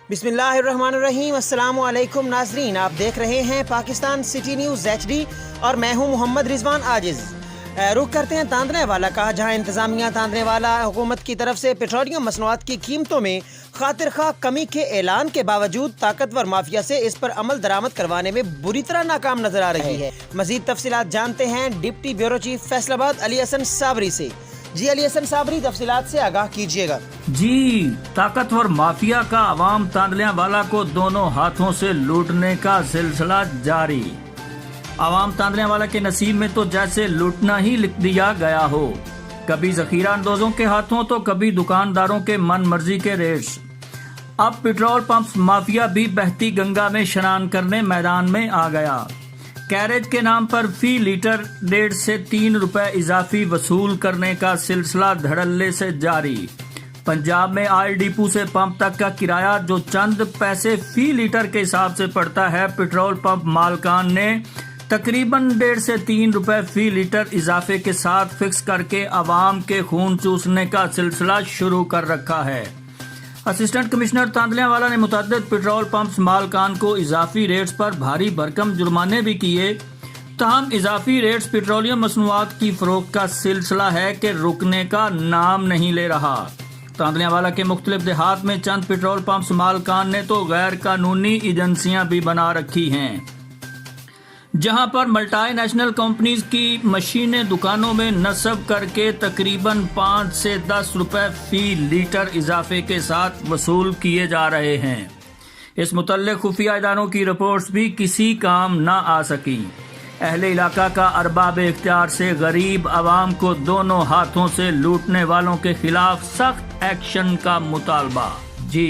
بسم اللہ الرحمن الرحیم۔ السلام علیکم ناظرین، آپ دیکھ رہے ہیں پاکستان سٹی نیوز HD اور میں ہوں محمد رضوان عاجز۔ رخ کرتے ہیں تاندنے والا کا، جہاں انتظامیہ تاندنے والا حکومت کی طرف سے پیٹرولیم مصنوعات کی قیمتوں میں خاطر خواہ کمی کے اعلان کے باوجود طاقتور مافیا سے اس پر عمل درآمد کروانے میں بری طرح ناکام نظر آ رہی ہے۔ مزید تفصیلات جانتے ہیں ڈپٹی بیورو چیف فیصل آباد علی حسن صابری سے۔ جی علی حسن صابری، تفصیلات سے آگاہ کیجیے گا۔ جی، طاقتور مافیا کا عوام تاندلیاں والا کو دونوں ہاتھوں سے لوٹنے کا سلسلہ جاری۔ عوام تاندلیاں والا کے نصیب میں تو جیسے لوٹنا ہی لکھ دیا گیا ہو، کبھی ذخیرہ اندوزوں کے ہاتھوں تو کبھی دکانداروں کے من مرضی کے ریٹس۔ اب پیٹرول پمپس مافیا بھی بہتی گنگا میں شنان کرنے میدان میں آ گیا۔ کیریج کے نام پر فی لیٹر 1.5 سے 3 روپے اضافی وصول کرنے کا سلسلہ دھڑلے سے جاری۔ پنجاب میں آئل ڈپو سے پمپ تک کا کرایہ جو چند پیسے فی لیٹر کے حساب سے پڑتا ہے، پیٹرول پمپ مالکان نے تقریباً 1.5 سے 3 روپے فی لیٹر اضافے کے ساتھ فکس کر کے عوام کے خون چوسنے کا سلسلہ شروع کر رکھا ہے۔ اسسٹنٹ کمشنر تاندلیاں والا نے متعدد پیٹرول پمپس مالکان کو اضافی ریٹس پر بھاری بھرکم جرمانے بھی کیے، تاہم اضافی ریٹس پیٹرولیم مصنوعات کی فروخت کا سلسلہ ہے کہ رکنے کا نام نہیں لے رہا۔ تاندلیاں والا کے مختلف دیہات میں چند پیٹرول پمپس مالکان نے تو غیر قانونی ایجنسیاں بھی بنا رکھی ہیں، جہاں پر ملٹی نیشنل کمپنیز کی مشینیں دکانوں میں نصب کر کے تقریباً 5 سے 10 روپے فی لیٹر اضافے کے ساتھ وصول کیے جا رہے ہیں۔ اس متعلق خفیہ اداروں کی رپورٹس بھی کسی کام نہ آ سکی۔ اہل علاقہ کا ارباب اختیار سے غریب عوام کو دونوں ہاتھوں سے لوٹنے والوں کے خلاف سخت ایکشن کا مطالبہ۔ جی